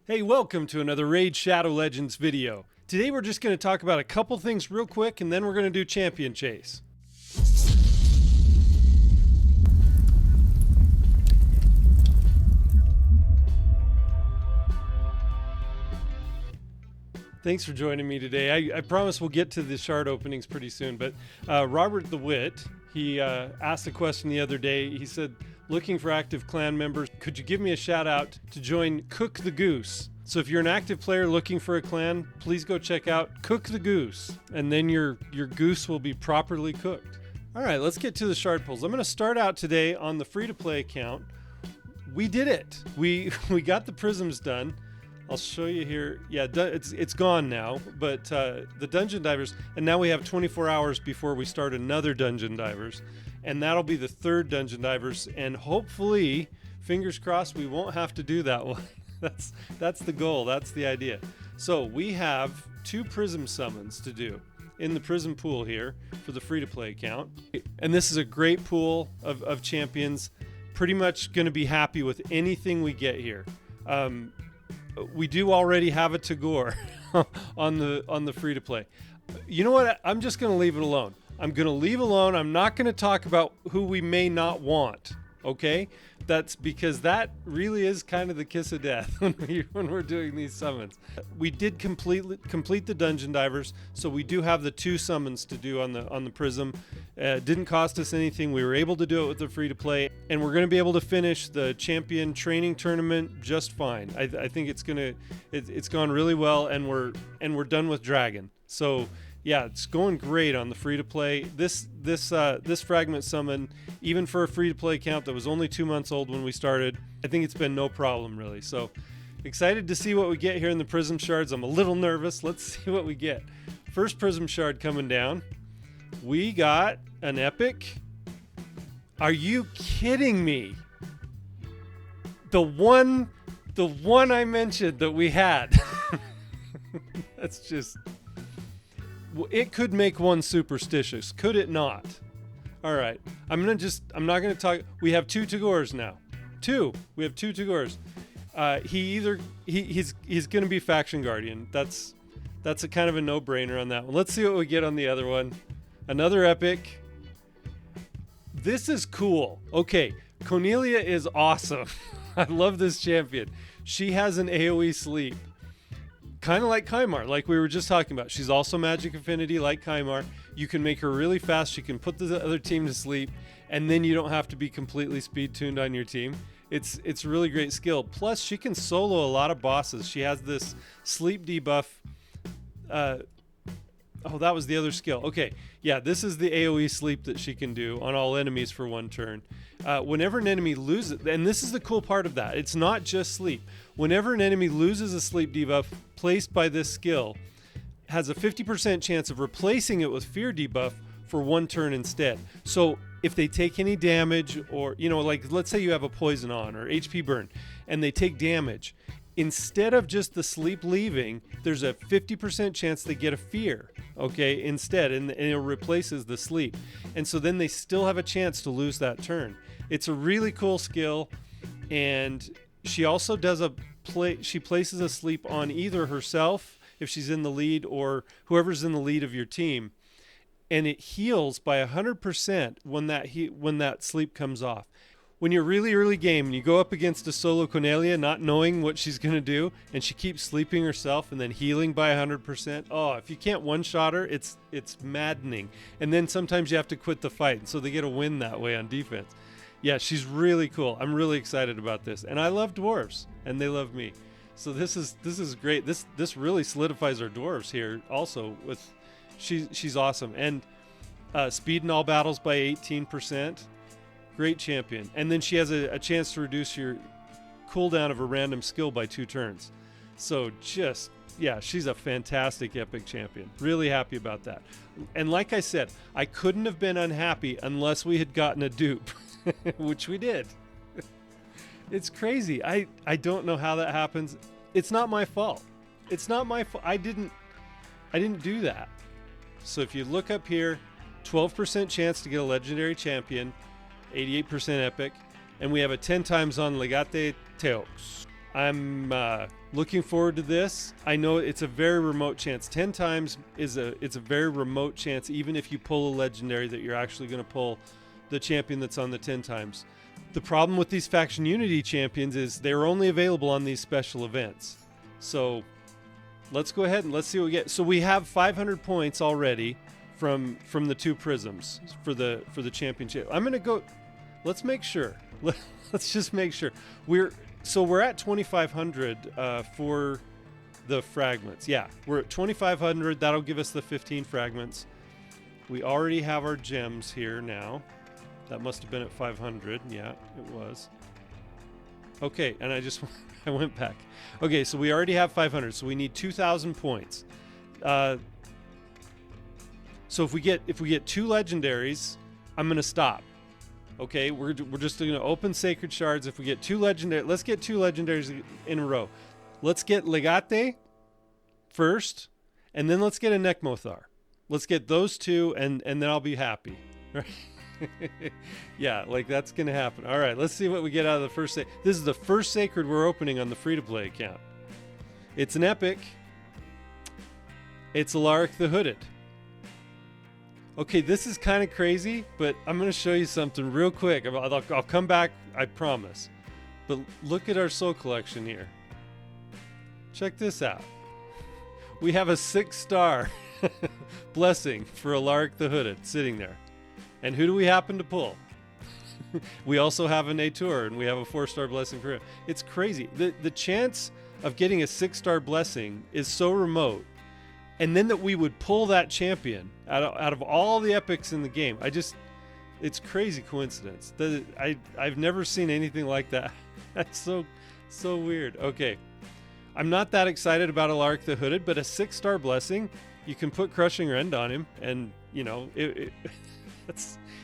Hey, welcome to another Raid Shadow Legends video. Today we're just going to talk about a couple things real quick and then we're going to do Champion Chase. Thanks for joining me today. I promise we'll get to the shard openings pretty soon, but Robert the Wit, he asked a question the other day. He said, looking for active clan members, could you give me a shout out to join Cook the Goose? So if you're an active player looking for a clan, please go check out Cook the Goose, and then your goose will be properly cooked. All right, let's get to the shard pulls. I'm going to start out today on the free-to-play account. We did it. We got the prisms done. I'll show you here. Yeah, it's gone now, but the Dungeon Divers, and now we have 24 hours before we start another Dungeon Divers, and that'll be the third Dungeon Divers, and hopefully, fingers crossed, we won't have to do that one. That's the goal. That's the idea. So we have 2 prism summons to do in the prism pool here for the free-to-play account, and this is a great pool of champions. Pretty much going to be happy with anything we get here. We do already have a Tagore on the free-to-play. You know what? I'm just going to leave it alone. I'm going to leave alone. I'm not going to talk about who we may not want. Okay? That's because that really is kind of the kiss of death when we're doing these summons. We did complete the Dungeon Divers, so we do have the 2 summons to do on the Prism. Didn't cost us anything. We were able to do it with the free-to-play, and we're going to be able to finish the Champion Training Tournament just fine. I think it's gone really well, and we're done with Dragon. So yeah, it's going great on the free-to-play. This fragment summon, even for a free-to-play account that was only 2 months old when we started, I think it's been no problem really. So excited to see what we get here in the Prism Shards. I'm a little nervous. Let's see what we get. First Prism Shard coming down. We got an epic. Are you kidding me? The one I mentioned that we had. That's just... It could make one superstitious, could it not? All right, I'm not gonna talk. We have 2 Tagores now. We have 2 Tagores. He's gonna be Faction Guardian. That's a kind of a no-brainer on that one. Let's see what we get on the other one. Another epic. This is cool. Okay, Cornelia is awesome. I love this champion. She has an AoE sleep. Kind of like Kymar, like we were just talking about. She's also magic affinity like Kymar. You can make her really fast. She can put the other team to sleep, and then you don't have to be completely speed tuned on your team. It's really great skill. Plus, she can solo a lot of bosses. She has this sleep debuff. Oh, that was the other skill. Okay, yeah, this is the AoE sleep that she can do on all enemies for 1 turn. Whenever an enemy loses, and this is the cool part of that, it's not just sleep. Whenever an enemy loses a sleep debuff placed by this skill, has a 50% chance of replacing it with fear debuff for 1 turn instead. So if they take any damage, or, you know, like let's say you have a poison on or HP burn, and they take damage, instead of just the sleep leaving, there's a 50% chance they get a fear, okay, instead, and it replaces the sleep. And so then they still have a chance to lose that turn. It's a really cool skill, and she also does she places a sleep on either herself, if she's in the lead, or whoever's in the lead of your team, and it heals by 100% when that sleep comes off. When you're really early game and you go up against a solo Cornelia not knowing what she's going to do, and she keeps sleeping herself and then healing by 100%, oh, if you can't one-shot her, it's maddening. And then sometimes you have to quit the fight, and so they get a win that way on defense. Yeah, she's really cool. I'm really excited about this. And I love dwarves, and they love me. So this is great. This really solidifies our dwarves here also. She's awesome. And speed in all battles by 18%. Great champion. And then she has a chance to reduce your cooldown of a random skill by 2 turns. So just, yeah, she's a fantastic epic champion. Really happy about that. And like I said, I couldn't have been unhappy unless we had gotten a dupe, which we did. It's crazy. I don't know how that happens. It's not my fault. It's not my fault. I didn't do that. So if you look up here, 12% chance to get a legendary champion, 88% epic, and we have a 10 times on Legate Teox. I'm looking forward to this. I know it's a very remote chance. 10 times it's a very remote chance, even if you pull a legendary, that you're actually going to pull the champion that's on the 10 times. The problem with these Faction Unity champions is they're only available on these special events. So let's go ahead and let's see what we get. So we have 500 points already from the 2 prisms for the championship. I'm going to go. Let's make sure. Let's just make sure we're at 2,500 for the fragments. Yeah, we're at 2,500. That'll give us the 15 fragments. We already have our gems here now. That must have been at 500. Yeah, it was. Okay, and I went back. Okay, so we already have 500. So we need 2,000 points. So if we get 2 legendaries, I'm gonna stop. Okay, we're just gonna open sacred shards. If we get 2 legendary, let's get 2 legendaries in a row. Let's get Legate first, and then let's get a Nekmothar. Let's get those 2, and then I'll be happy. Right? Yeah, like that's gonna happen. All right, let's see what we get out of the first. This is the first sacred we're opening on the free-to-play account. It's an epic. It's Alaric the Hooded. Okay, this is kind of crazy, but I'm going to show you something real quick. I'll come back, I promise. But look at our soul collection here. Check this out. We have a 6-star blessing for Alaric the Hooded sitting there. And who do we happen to pull? We also have an Atur, and we have a 4-star blessing for him. It's crazy. The chance of getting a 6-star blessing is so remote. And then that we would pull that champion out of all the epics in the game. It's crazy coincidence. I've never seen anything like that. That's so weird. Okay, I'm not that excited about Alaric the Hooded, but a 6-star blessing, you can put Crushing Rend on him, and you know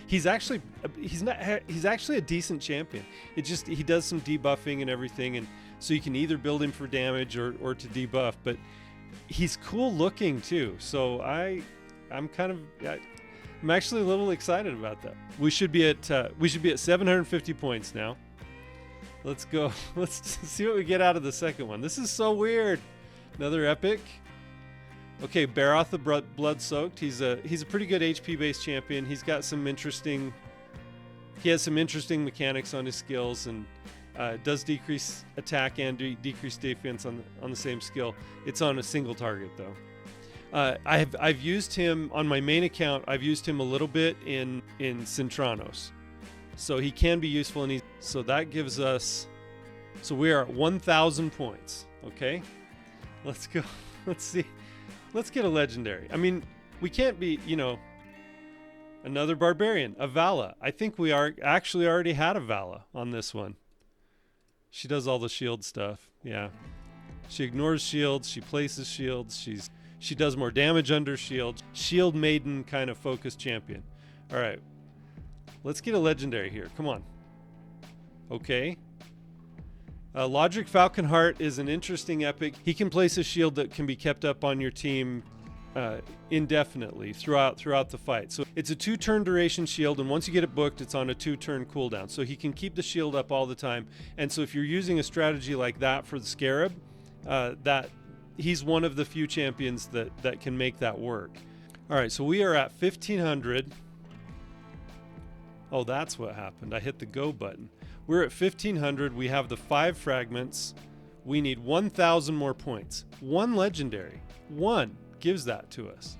he's actually a decent champion. He does some debuffing and everything, and so you can either build him for damage or to debuff, but he's cool looking too, so I'm actually a little excited about that. We should be at 750 points now. Let's go. Let's see what we get out of the second one. This is so weird. Another epic. Okay, Baroth the Blood-Soaked. He's a pretty good HP based champion. He has some interesting mechanics on his skills, and does decrease attack and decrease defense on the same skill. It's on a single target though. I've used him on my main account. I've used him a little bit in Centranos, so he can be useful. And so that gives us. So we are at 1,000 points. Okay, let's go. Let's see. Let's get a legendary. I mean, we can't be. Another barbarian, a Vala. I think we actually already had a Vala on this one. She does all the shield stuff. Yeah. She ignores shields. She places shields. She does more damage under shield. Shield maiden kind of focused champion. All right. Let's get a legendary here. Come on. Okay. Logic Falconheart is an interesting epic. He can place a shield that can be kept up on your team indefinitely throughout the fight. So it's a 2-turn duration shield, and once you get it booked, it's on a 2-turn cooldown. So he can keep the shield up all the time. And so if you're using a strategy like that for the Scarab, that he's one of the few champions that can make that work. All right, so we are at 1,500. Oh, that's what happened. I hit the go button. We're at 1,500. We have the 5 fragments. We need 1,000 more points. 1 legendary. 1 gives that to us.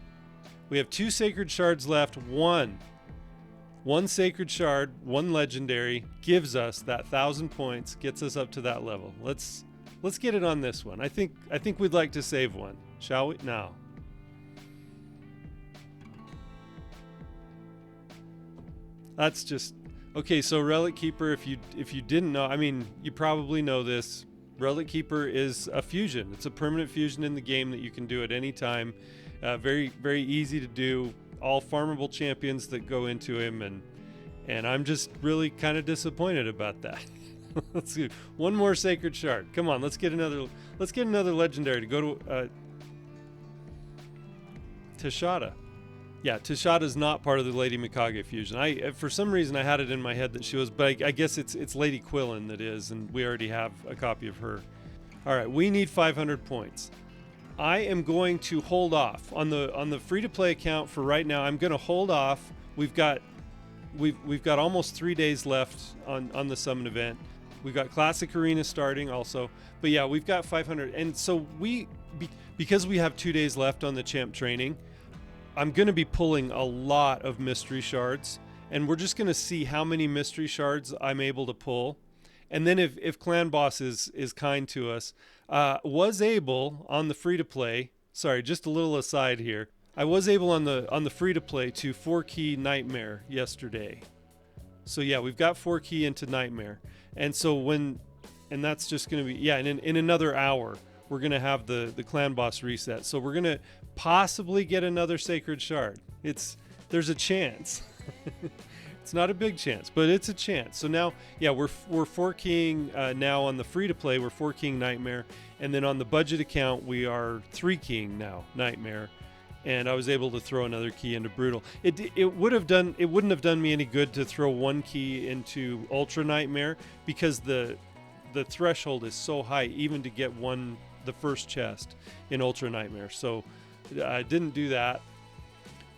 We have 2 sacred shards left. 1 sacred shard, 1 legendary gives us that 1,000 points, gets us up to that level. Let's get it on this one. I think we'd like to save one, shall we? Now. That's just okay. So Relic Keeper, if you didn't know, I mean, you probably know this. Relic Keeper is a fusion. It's a permanent fusion in the game that you can do at any time. Very, very easy to do. All farmable champions that go into him, and I'm just really kind of disappointed about that. Let's do one more sacred shard. Come on, let's get another legendary to go to Tashada. Yeah, Tashada's not part of the Lady Mikage fusion. For some reason I had it in my head that she was, but I guess it's Lady Quillen that is, and we already have a copy of her. All right, we need 500 points. I am going to hold off on the free-to-play account for right now. I'm going to hold off. We've got almost 3 days left on the summon event. We've got Classic Arena starting also. But yeah, we've got 500. And so because we have 2 days left on the champ training, I'm going to be pulling a lot of mystery shards. And we're just going to see how many mystery shards I'm able to pull. And then if Clan Boss is kind to us, was able on the free-to-play, sorry, just a little aside here, I was able on the free-to-play to 4-key Nightmare yesterday. So yeah, we've got 4-key into Nightmare. And so and that's just going to be, yeah, and in another hour, we're going to have the Clan Boss reset. So we're going to possibly get another Sacred Shard. There's a chance. It's not a big chance, but it's a chance. So now, yeah, we're 4-keying now on the free-to-play. We're 4-keying Nightmare. And then on the budget account, we are 3-keying now Nightmare. And I was able to throw another key into Brutal. It wouldn't have done me any good to throw 1 key into Ultra Nightmare because the threshold is so high even to get the first chest in Ultra Nightmare. So I didn't do that.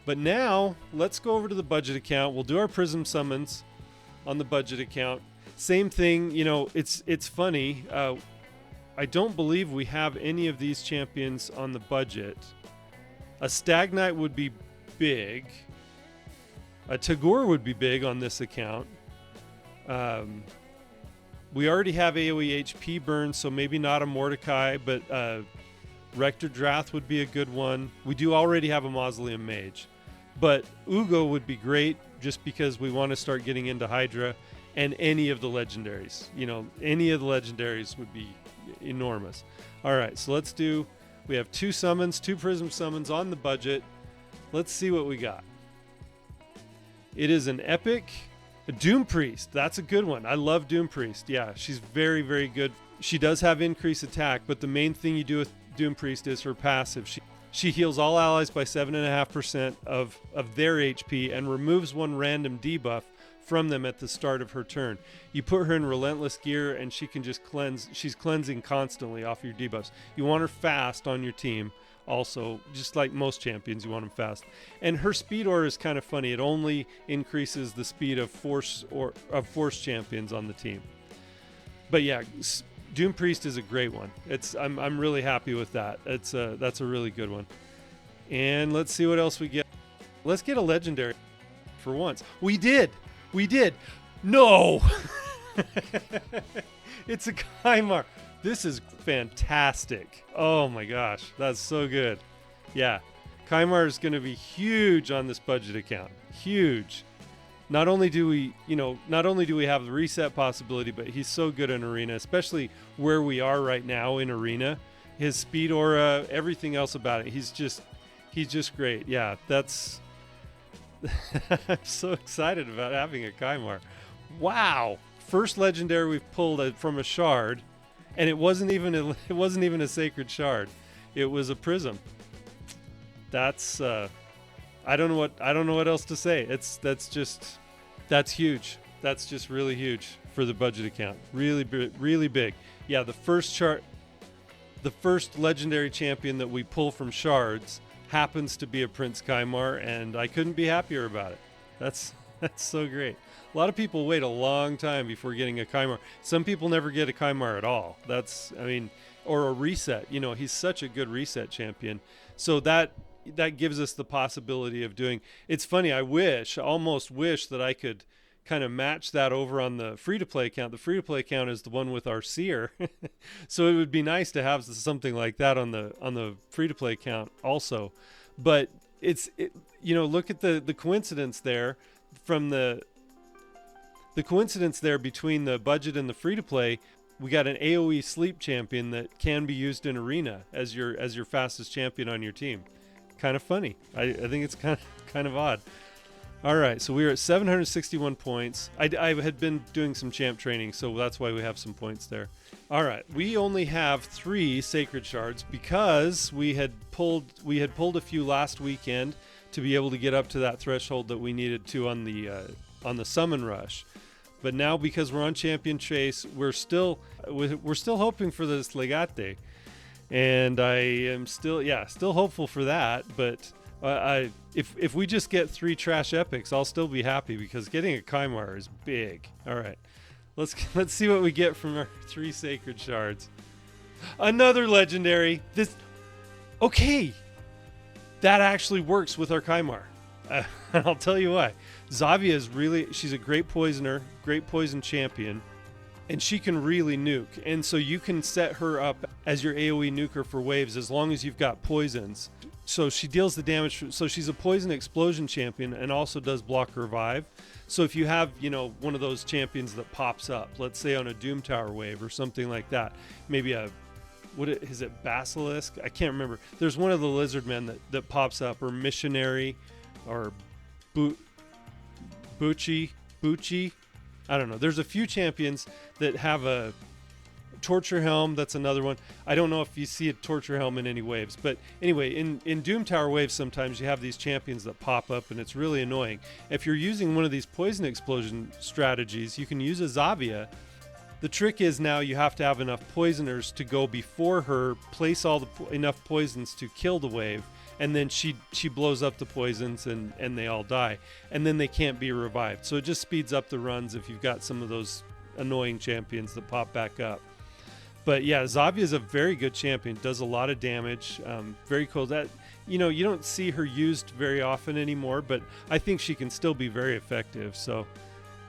But now let's go over to the budget account. We'll do our prism summons on the budget account. Same thing, it's funny. I don't believe we have any of these champions on the budget. A Stag Knight would be big. A Tagore would be big on this account. We already have AoE HP burn, so maybe not a Mordecai, but Rector Drath would be a good one. We do already have a Mausoleum Mage. But Ugo would be great just because we want to start getting into Hydra and any of the legendaries. Any of the legendaries would be enormous. All right, so we have 2 prism summons on the budget. Let's see what we got. It is an epic Doom Priest. That's a good one. I love Doom Priest. Yeah, she's very, very good. She does have increased attack, but the main thing you do with Doom Priest is her passive. She heals all allies by 7.5% of their HP and removes 1 random debuff from them at the start of her turn. You put her in Relentless Gear and she can just cleanse. She's cleansing constantly off your debuffs. You want her fast on your team also, just like most champions, you want them fast. And her speed aura is kind of funny. It only increases the speed of force champions on the team. But yeah, Doom Priest is a great one. I'm really happy with that. That's a really good one. And let's see what else we get. Let's get a legendary for once. We did. No. It's a Kymar. This is fantastic. Oh my gosh, that's so good. Yeah, Kymar is going to be huge on this budget account. Huge. Not only do we have the reset possibility, but he's so good in Arena, especially where we are right now in Arena. His speed aura, everything else about it, he's just great. Yeah, that's I'm so excited about having a Kymar. Wow, first legendary we've pulled from a shard, and it wasn't even a sacred shard. It was a prism. That's I don't know what else to say. That's huge. That's just really huge for the budget account. Really big. Yeah, the first legendary champion that we pull from shards happens to be a Prince Kymar, and I couldn't be happier about it. That's so great. A lot of people wait a long time before getting a Kymar. Some people never get a Kymar at all. Or a reset. He's such a good reset champion. So that gives us the possibility of doing. It's funny. I almost wish that I could kind of match that over on the free-to-play account. The free-to-play account is the one with our seer. So it would be nice to have something like that on the free-to-play account also. But look at the coincidence there from the coincidence there between the budget and the free-to-play. We got an AoE sleep champion that can be used in Arena as your fastest champion on your team. Kind of funny. I think it's kind of odd. All right, so we were at 761 points. I had been doing some champ training, so that's why we have some points there. All right, we only have 3 sacred shards because we had pulled a few last weekend to be able to get up to that threshold that we needed to on the summon rush. But now, because we're on champion chase, we're still hoping for this Legate, and I am still hopeful for that. But if we just get 3 trash epics, I'll still be happy, because getting a Kaimar is big. All right, let's see what we get from our 3 sacred shards. Another legendary. Okay, that actually works with our Kaimar. I'll tell you why. Zavia she's a great poisoner, great poison champion, and she can really nuke. And so you can set her up as your AoE nuker for waves as long as you've got poisons. So she deals the damage. So she's a poison explosion champion and also does block revive. So if you have, one of those champions that pops up, let's say on a Doom Tower wave or something like that, maybe is it Basilisk? I can't remember. There's one of the lizard men that pops up, or Missionary, or Bucci. I don't know. There's a few champions that have a Torture Helm. That's another one. I don't know if you see a Torture Helm in any waves, but anyway, in Doom Tower waves, sometimes you have these champions that pop up, and it's really annoying. If you're using one of these poison explosion strategies, you can use a Zavia. The trick is now you have to have enough poisoners to go before her, place enough poisons to kill the wave, and then she blows up the poisons and they all die, and then they can't be revived. So it just speeds up the runs if you've got some of those annoying champions that pop back up. But yeah, Zavia is a very good champion, does a lot of damage, very cool. That you don't see her used very often anymore, but I think she can still be very effective. So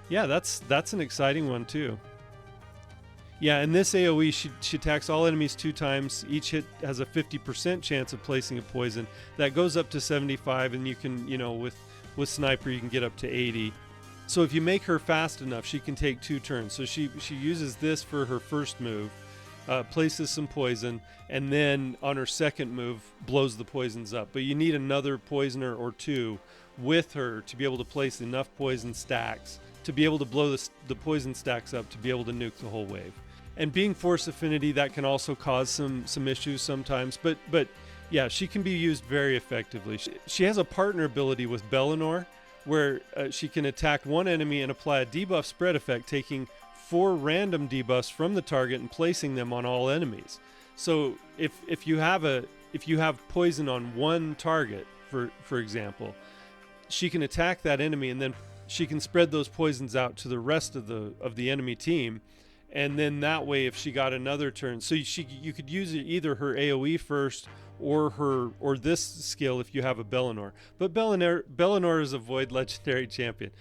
yeah, that's an exciting one too. Yeah, in this AoE, she attacks all enemies 2 times. Each hit has a 50% chance of placing a poison. That goes up to 75, and you can, with Sniper, you can get up to 80. So if you make her fast enough, she can take 2 turns. So she uses this for her first move, places some poison, and then on her second move, blows the poisons up. But you need another poisoner or 2 with her to be able to place enough poison stacks to be able to blow the poison stacks up to be able to nuke the whole wave. And being force affinity, that can also cause some issues sometimes, but yeah, she can be used very effectively. She has a partner ability with Bellinor, where she can attack one enemy and apply a debuff spread effect, taking 4 random debuffs from the target and placing them on all enemies. So if you have poison on one target, for example, she can attack that enemy, and then she can spread those poisons out to the rest of the enemy team. And then that way, if she got another turn, so you could use either her AoE first or this skill if you have a Bellinor. But Bellinor is a void legendary champion.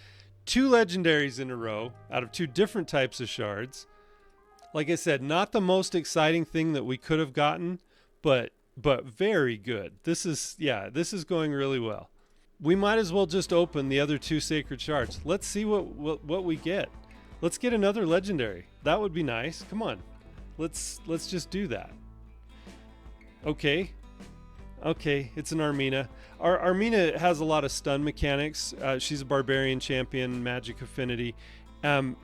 2 legendaries in a row out of 2 different types of shards. Like I said, not the most exciting thing that we could have gotten, but very good. This is going really well. We might as well just open the other 2 sacred shards. Let's see what we get. Let's get another legendary. That would be nice. Come on. Let's just do that. Okay, it's an Armina. Armina has a lot of stun mechanics. She's a barbarian champion, magic affinity. Her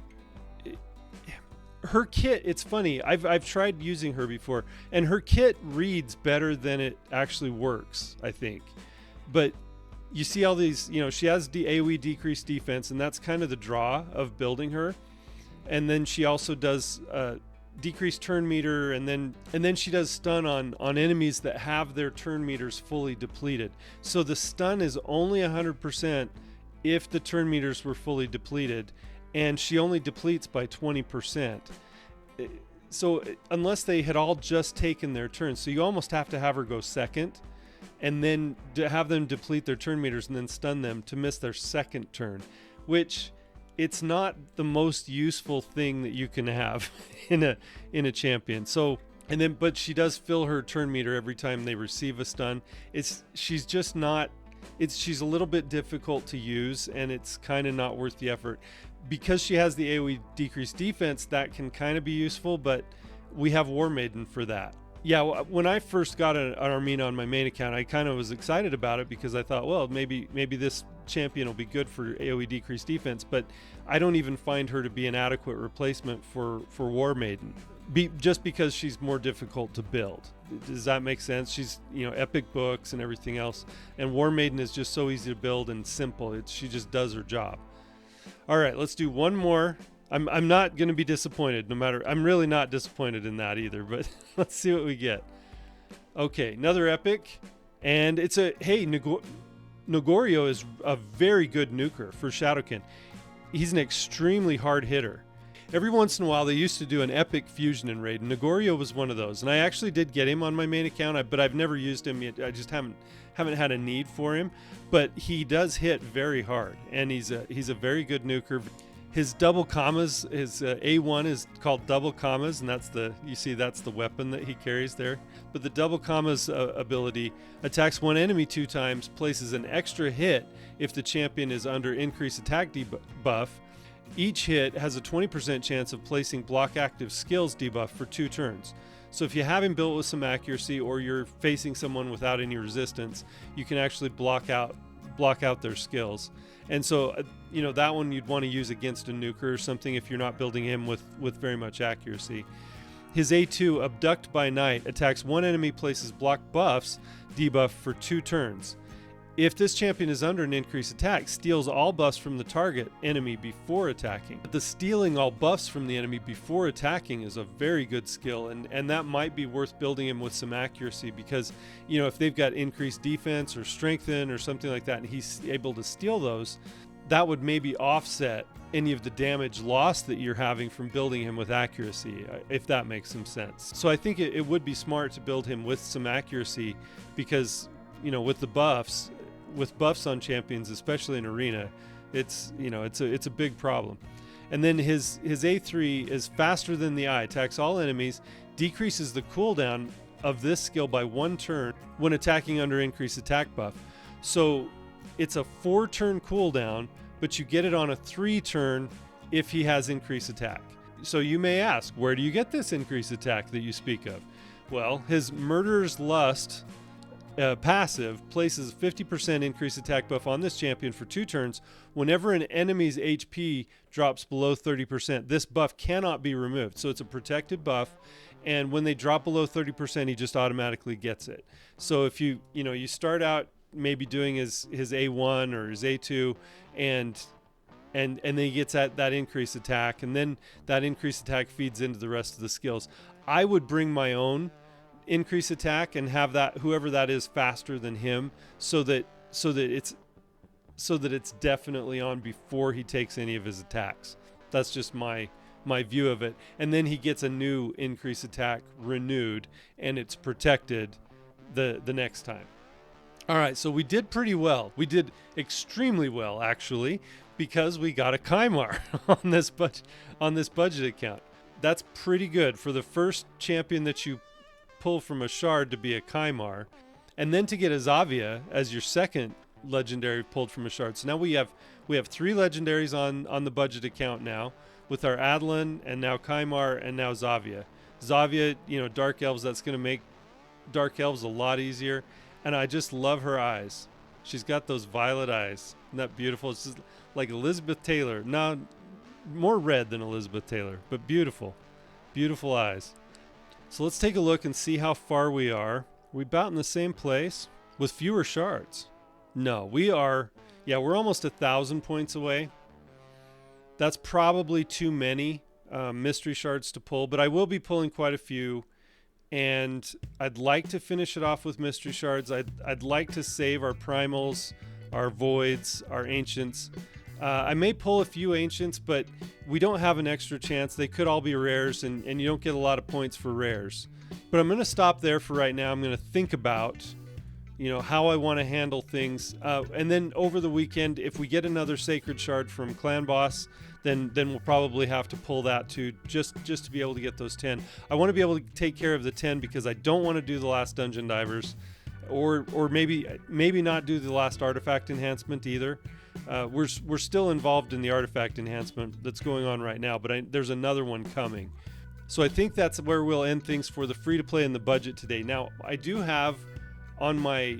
kit, it's funny. I've tried using her before, and her kit reads better than it actually works, I think. But you see all these, she has AoE decreased defense, and that's kind of the draw of building her. And then she also does decreased turn meter, and then she does stun on enemies that have their turn meters fully depleted. So the stun is only 100% if the turn meters were fully depleted, and she only depletes by 20%. So unless they had all just taken their turn, so you almost have to have her go second, and then to have them deplete their turn meters and then stun them to miss their second turn, which it's not the most useful thing that you can have in a champion. So, but she does fill her turn meter every time they receive a stun. She's a little bit difficult to use, and it's kind of not worth the effort. Because she has the AoE decreased defense, that can kind of be useful, but we have War Maiden for that. Yeah, when I first got an Armina on my main account, I kind of was excited about it because I thought, well, maybe this champion will be good for AoE decreased defense, but I don't even find her to be an adequate replacement for War Maiden, just because she's more difficult to build. Does that make sense? She's, epic books and everything else, and War Maiden is just so easy to build and simple. She just does her job. All right, let's do one more I'm not going to be disappointed no matter. I'm really not disappointed in that either, but let's see what we get. Okay, another epic, and it's a, hey, Nogorio is a very good nuker for Shadowkin. He's an extremely hard hitter. Every once in a while, they used to do an epic fusion in raid. Nogorio was one of those, and I actually did get him on my main account, but I've never used him yet. I just haven't had a need for him. But he does hit very hard, and he's a very good nuker. His double commas, his A1 is called double commas, and that's the weapon that he carries there. But the double commas ability attacks one enemy 2 times, places an extra hit if the champion is under increased attack debuff. Each hit has a 20% chance of placing block active skills debuff for 2 turns. So if you have him built with some accuracy, or you're facing someone without any resistance, you can actually block out their skills. And so, that one you'd want to use against a nuker or something if you're not building him with very much accuracy. His A2, Abduct by Night, attacks one enemy, places block buffs debuff for 2 turns. If this champion is under an increased attack, steals all buffs from the target enemy before attacking. The stealing all buffs from the enemy before attacking is a very good skill, and that might be worth building him with some accuracy, because if they've got increased defense or strengthen or something like that, and he's able to steal those, that would maybe offset any of the damage loss that you're having from building him with accuracy, if that makes some sense. So I think it would be smart to build him with some accuracy, because with the buffs, with buffs on champions, especially in arena, it's a big problem. And then his A3 is faster than the eye, attacks all enemies, decreases the cooldown of this skill by 1 turn when attacking under increased attack buff. So it's a 4-turn cooldown, but you get it on a 3-turn if he has increased attack. So you may ask, where do you get this increased attack that you speak of? Well, his Murderer's Lust passive places 50% increased attack buff on this champion for 2 turns whenever an enemy's HP drops below 30%. This buff cannot be removed, so it's a protected buff, and when they drop below 30%, he just automatically gets it. So if you start out maybe doing his A1 or his A2, and then he gets that increased attack, and then that increased attack feeds into the rest of the skills. I would bring my own increase attack and have that, whoever that is, faster than him, so that it's definitely on before he takes any of his attacks. That's just my view of it. And then he gets a new increase attack renewed, and it's protected the next time. All right, so we did pretty well. We did extremely well, actually, because we got a Kymar on this budget account. That's pretty good for the first champion that you pull from a shard to be a Kymar, and then to get a Zavia as your second legendary pulled from a shard. So now we have 3 legendaries on the budget account now, with our Adlan and now Kymar and now Zavia. Zavia, Dark Elves, that's going to make Dark Elves a lot easier, and I just love her eyes. She's got those violet eyes. Isn't that beautiful? It's just like Elizabeth Taylor. Now, more red than Elizabeth Taylor, but beautiful. Beautiful eyes. So let's take a look and see how far we are. We're about in the same place with fewer shards. No, we're almost 1,000 points away. That's probably too many mystery shards to pull, but I will be pulling quite a few, and I'd like to finish it off with mystery shards. I'd like to save our primals, our voids, our ancients. I may pull a few ancients, but we don't have an extra chance. They could all be rares, and you don't get a lot of points for rares. But I'm going to stop there for right now. I'm going to think about, how I want to handle things. And then over the weekend, if we get another sacred shard from Clan Boss, then we'll probably have to pull that too, just to be able to get those 10. I want to be able to take care of the 10 because I don't want to do the last Dungeon Divers, or maybe not do the last artifact enhancement either. We're still involved in the artifact enhancement that's going on right now, but there's another one coming. So I think that's where we'll end things for the free-to-play and the budget today. Now, I do have on my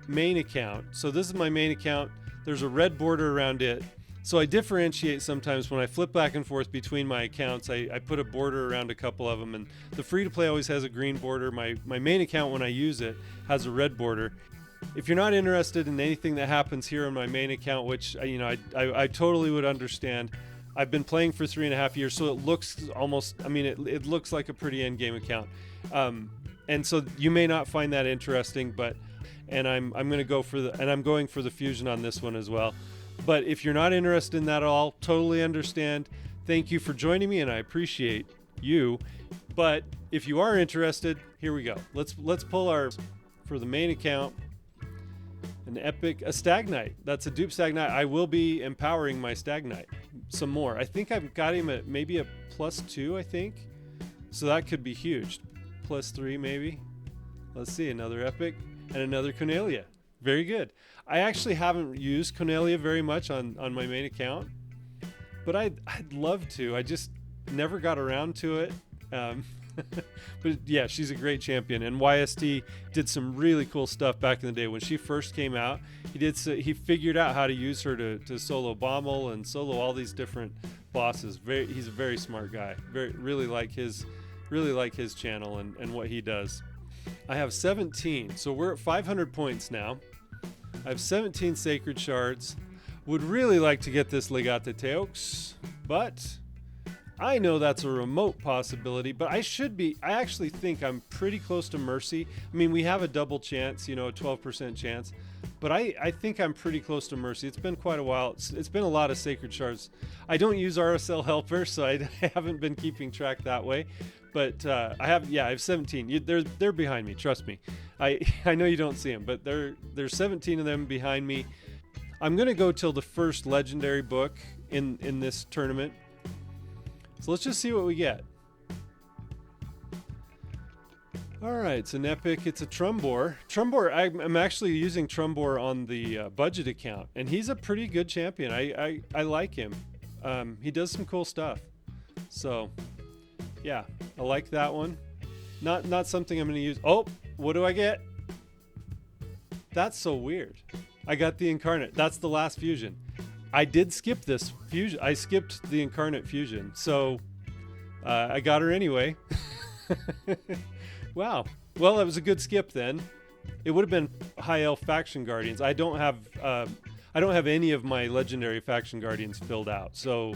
main account, so this is my main account, there's a red border around it. So I differentiate sometimes when I flip back and forth between my accounts. I put a border around a couple of them, and the free-to-play always has a green border. My main account, when I use it, has a red border. If you're not interested in anything that happens here on my main account, which I totally would understand, I've been playing for 3.5 years, so it looks almost, I mean, it looks like a pretty end game account. And so you may not find that interesting, but, and I'm going to go for and I'm going for the fusion on this one as well. But if you're not interested in that at all, totally understand. Thank you for joining me, and I appreciate you. But if you are interested, here we go. Let's pull our, for the main account, an epic, a Stagnite. That's a dupe Stagnite. I will be empowering my Stagnite some more. I think I've got him at maybe a +2, I think. So that could be huge. +3 maybe. Let's see, another epic and another Cornelia. Very good. I actually haven't used Cornelia very much on my main account, but I'd love to. I just never got around to it. But yeah, she's a great champion, and YST did some really cool stuff back in the day when she first came out. He figured out how to use her to solo Bommel and solo all these different bosses. He's a very smart guy. Really like his channel and what he does. I have 17, so we're at 500 points now. I have 17 sacred shards. Would really like to get this Legate Teox, but I know that's a remote possibility, but I actually think I'm pretty close to Mercy. I mean, we have a double chance, a 12% chance, but I think I'm pretty close to Mercy. It's been quite a while. It's been a lot of sacred shards. I don't use RSL Helper, so I haven't been keeping track that way, but I have 17. They're behind me, trust me. I know you don't see them, but there's 17 of them behind me. I'm going to go till the first legendary book in this tournament. So let's just see what we get. All right, it's an epic. It's a Trumbor. I'm actually using Trumbor on the budget account, and he's a pretty good champion. I like him. He does some cool stuff. So, yeah, I like that one. Not something I'm going to use. Oh, what do I get? That's so weird. I got the Incarnate. That's the last fusion. I did skip this fusion. I skipped the Incarnate fusion, so I got her anyway. Wow. Well, that was a good skip then. It would have been High Elf Faction Guardians. I don't have any of my legendary Faction Guardians filled out, so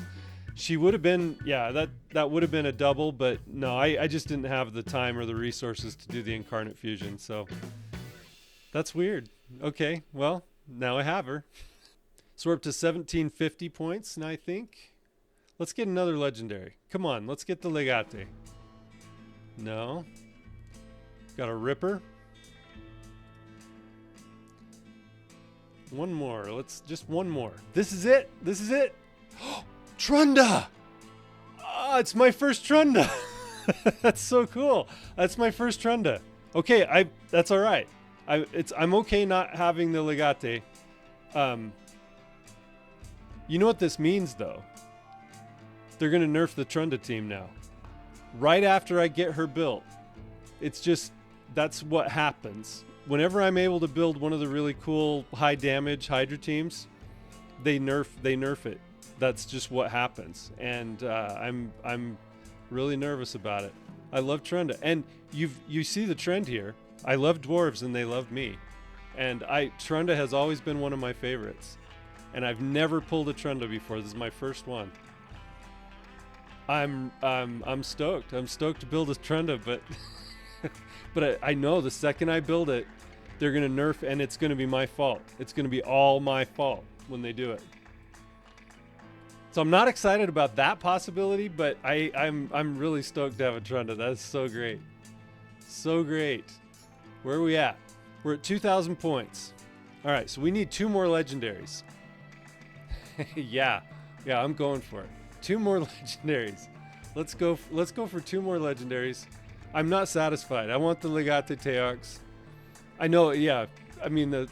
she would have been. Yeah, that would have been a double, but no, I just didn't have the time or the resources to do the Incarnate fusion. So that's weird. Okay, well now I have her. So we're up to 1750 points, and I think let's get another legendary. Come on, let's get the Legate. No. Got a Ripper. One more. Just one more. This is it. This is it. Trunda. Ah, it's my first Trunda. That's so cool. That's my first Trunda. Okay, that's all right. I'm okay not having the Legate. You know what this means, though? They're going to nerf the Trunda team now. Right after I get her built. It's just, that's what happens. Whenever I'm able to build one of the really cool high damage Hydra teams, they nerf it. That's just what happens. And I'm really nervous about it. I love Trunda. And you see the trend here. I love dwarves and they love me. And Trunda has always been one of my favorites. And I've never pulled a Trunda before. This is my first one. I'm stoked. I'm stoked to build a Trunda, but but I know the second I build it, they're gonna nerf, and it's gonna be my fault. It's gonna be all my fault when they do it. So I'm not excited about that possibility, but I'm really stoked to have a Trunda. That's so great. So great. Where are we at? We're at 2,000 points. All right, so we need 2 more legendaries. yeah, I'm going for it. 2 more legendaries. Let's go for 2 more legendaries. I'm not satisfied. I want the Legate Teox. I know, yeah. I mean the.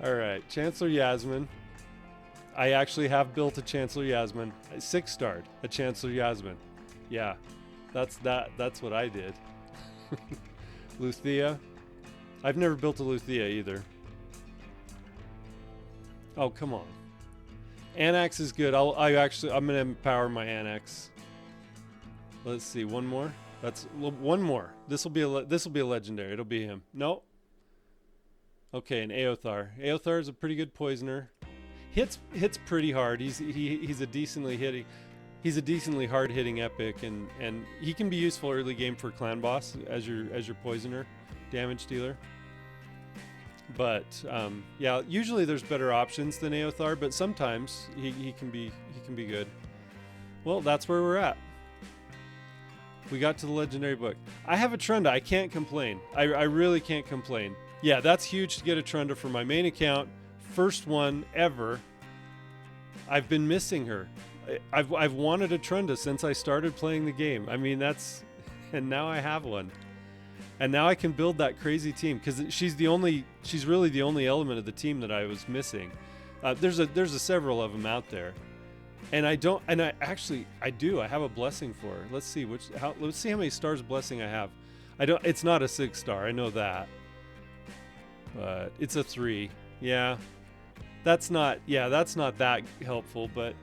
All right, Chancellor Yasmin. I actually have built a Chancellor Yasmin, a 6-starred, a Chancellor Yasmin. Yeah, that's what I did. Luthia. I've never built a Luthia either. Oh, come on. Annex is good. I'm gonna empower my Annex. Let's see, one more. That's one more. This will be a legendary. It'll be him. No. Okay, an Aothar. Aothar is a pretty good poisoner. hits pretty hard. He's a decently hard hitting epic, and he can be useful early game for clan boss as your poisoner damage dealer. But yeah, usually there's better options than Eothar, but sometimes he can be good. Well, that's where we're at. We got to the legendary book. I have a Trunda. I can't complain. I really can't complain. Yeah, that's huge to get a Trunda for my main account. First one ever. I've been missing her. I've wanted a Trunda since I started playing the game. I mean, and now I have one. And now I can build that crazy team because she's really the only element of the team that I was missing. There's several of them out there. And I do. I have a blessing for her. Let's see how many stars blessing I have. It's not a 6-star. I know that. But it's a 3. Yeah. That's not that helpful, but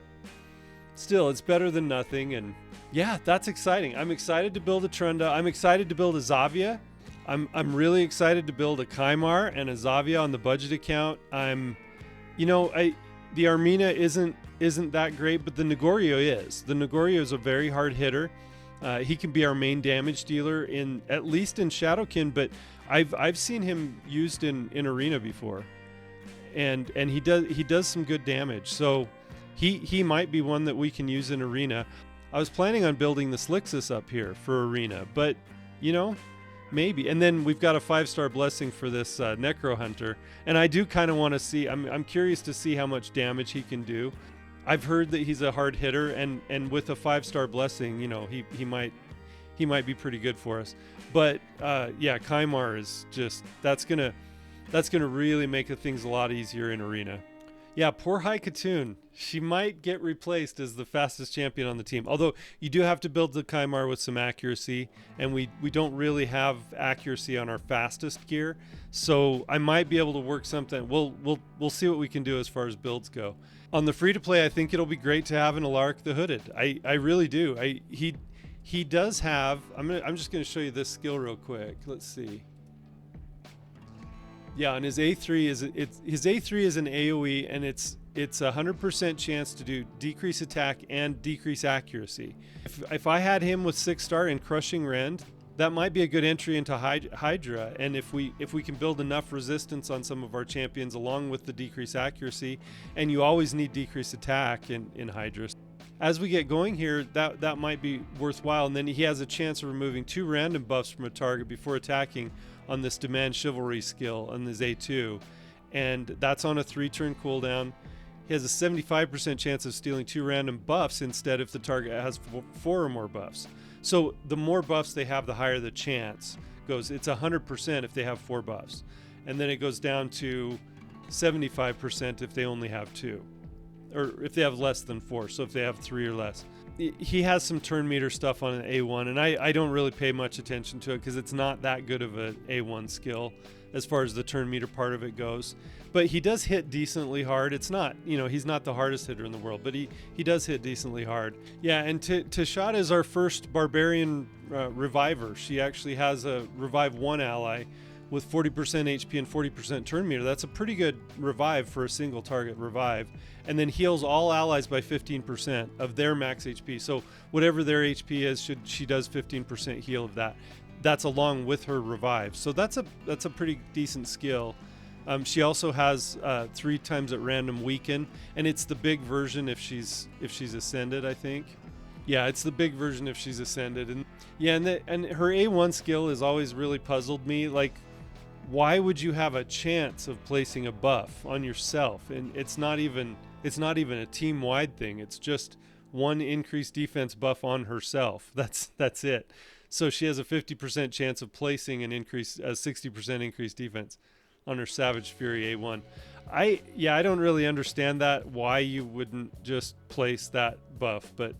still it's better than nothing. And yeah, that's exciting. I'm excited to build a Trunda. I'm excited to build a Zavia. I'm really excited to build a Kymar and a Zavia on the budget account. The Armina isn't that great, but the Negorio is. The Negorio is a very hard hitter. He can be our main damage dealer at least in Shadowkin, but I've seen him used in Arena before, and he does some good damage. So he might be one that we can use in Arena. I was planning on building the Slixus up here for Arena, but maybe. And then we've got a 5-star blessing for this Necro Hunter, and I do kind of want to see. I'm curious to see how much damage he can do. I've heard that he's a hard hitter, and with a 5-star blessing, he might be pretty good for us. But yeah, Kymar is just that's gonna really make the things a lot easier in Arena. Yeah, poor Haikatoon. She might get replaced as the fastest champion on the team. Although you do have to build the Kymar with some accuracy, and we don't really have accuracy on our fastest gear. So I might be able to work something. We'll see what we can do as far as builds go. On the free to play, I think it'll be great to have an Alaric the Hooded. I really do. He does have. I'm just going to show you this skill real quick. Let's see. Yeah, and his A3 is an AoE, and it's 100% chance to do decrease attack and decrease accuracy. If I had him with 6-star and crushing rend, that might be a good entry into Hydra. And if we can build enough resistance on some of our champions along with the decrease accuracy, and you always need decrease attack in Hydra. As we get going here, that might be worthwhile. And then he has a chance of removing 2 random buffs from a target before attacking on this Demand Chivalry skill on this A2, and that's on a 3-turn cooldown. He has a 75% chance of stealing 2 random buffs instead if the target has 4 or more buffs. So the more buffs they have, the higher the chance goes. It's 100% if they have 4 buffs, and then it goes down to 75% if they only have 2, or if they have less than 4. So if they have 3 or less. He has some turn meter stuff on an A1, and I don't really pay much attention to it because it's not that good of an A1 skill as far as the turn meter part of it goes. But he does hit decently hard. It's not, he's not the hardest hitter in the world, but he does hit decently hard. Yeah, and Tashada is our first Barbarian Reviver. She actually has a Revive 1 ally with 40% HP and 40% turn meter. That's a pretty good revive for a single target revive. And then heals all allies by 15% of their max HP. So whatever their HP is, she does 15% heal of that. That's along with her revive. So that's a pretty decent skill. She also has 3 times at random weaken, and it's the big version if she's ascended, I think. Yeah, it's the big version if she's ascended. And yeah, and her A1 skill has always really puzzled me. Like, why would you have a chance of placing a buff on yourself? And it's not even a team-wide thing. It's just one increased defense buff on herself. That's it. So she has a 50% chance of placing a 60% increased defense on her Savage Fury A1. I don't really understand that, why you wouldn't just place that buff, but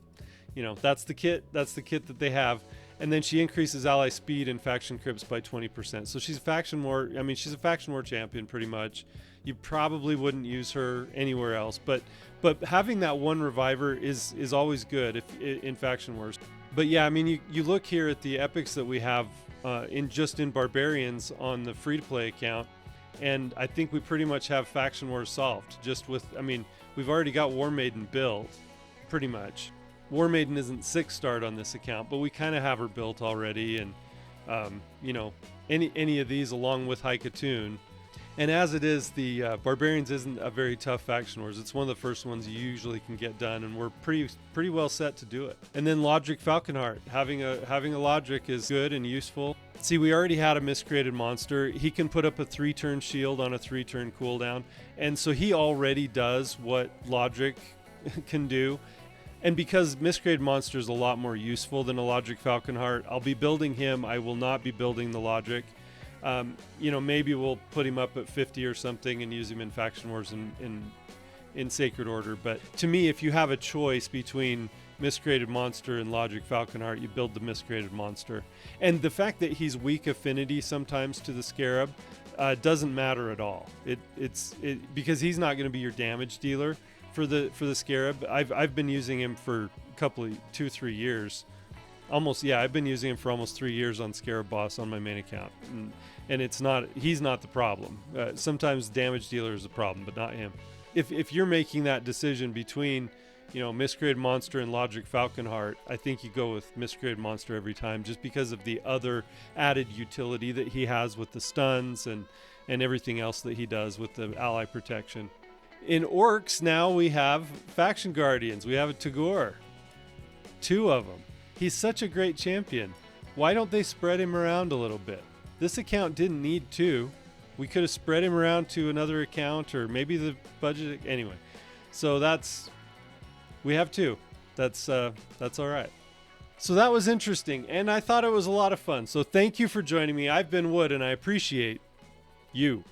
that's the kit that they have. And then she increases ally speed and faction crypts by 20%. So she's a faction war champion pretty much. You probably wouldn't use her anywhere else, but having that one reviver is always good in faction wars. But yeah, I mean, you look here at the epics that we have in Barbarians on the free-to-play account, and I think we pretty much have Faction Wars solved. Just with, I mean, we've already got War Maiden built, pretty much. War Maiden isn't 6-starred on this account, but we kind of have her built already, and you know, any of these along with Haikatoon. And as it is, the Barbarians isn't a very tough Faction Wars. It's one of the first ones you usually can get done, and we're pretty well set to do it. And then Logic Falconheart. Having a Logic is good and useful. See, we already had a Miscreated Monster. He can put up a 3-turn shield on a 3-turn cooldown, and so he already does what Logic can do. And because Miscreated Monster is a lot more useful than a Logic Falconheart, I'll be building him. I will not be building the Logic. You know, maybe we'll put him up at 50 or something and use him in Faction Wars in Sacred Order. But to me, if you have a choice between Miscreated Monster and Logic Falconheart, you build the Miscreated Monster. And the fact that he's weak affinity sometimes to the Scarab doesn't matter at all. It's because he's not going to be your damage dealer for the Scarab. I've been using him for a couple of 2-3 years. I've been using him for almost 3 years on Scarab Boss on my main account, and he's not the problem. Sometimes damage dealer is the problem, but not him. If you're making that decision between, you know, Miscreated Monster and Logic Falconheart, I think you go with Miscreated Monster every time, just because of the other added utility that he has with the stuns and everything else that he does with the ally protection. In Orcs now we have Faction Guardians. We have a Tagore, 2 of them. He's such a great champion. Why don't they spread him around a little bit? This account didn't need 2. We could have spread him around to another account, or maybe the budget. Anyway, so we have 2. That's all right. So that was interesting, and I thought it was a lot of fun. So thank you for joining me. I've been Wood, and I appreciate you.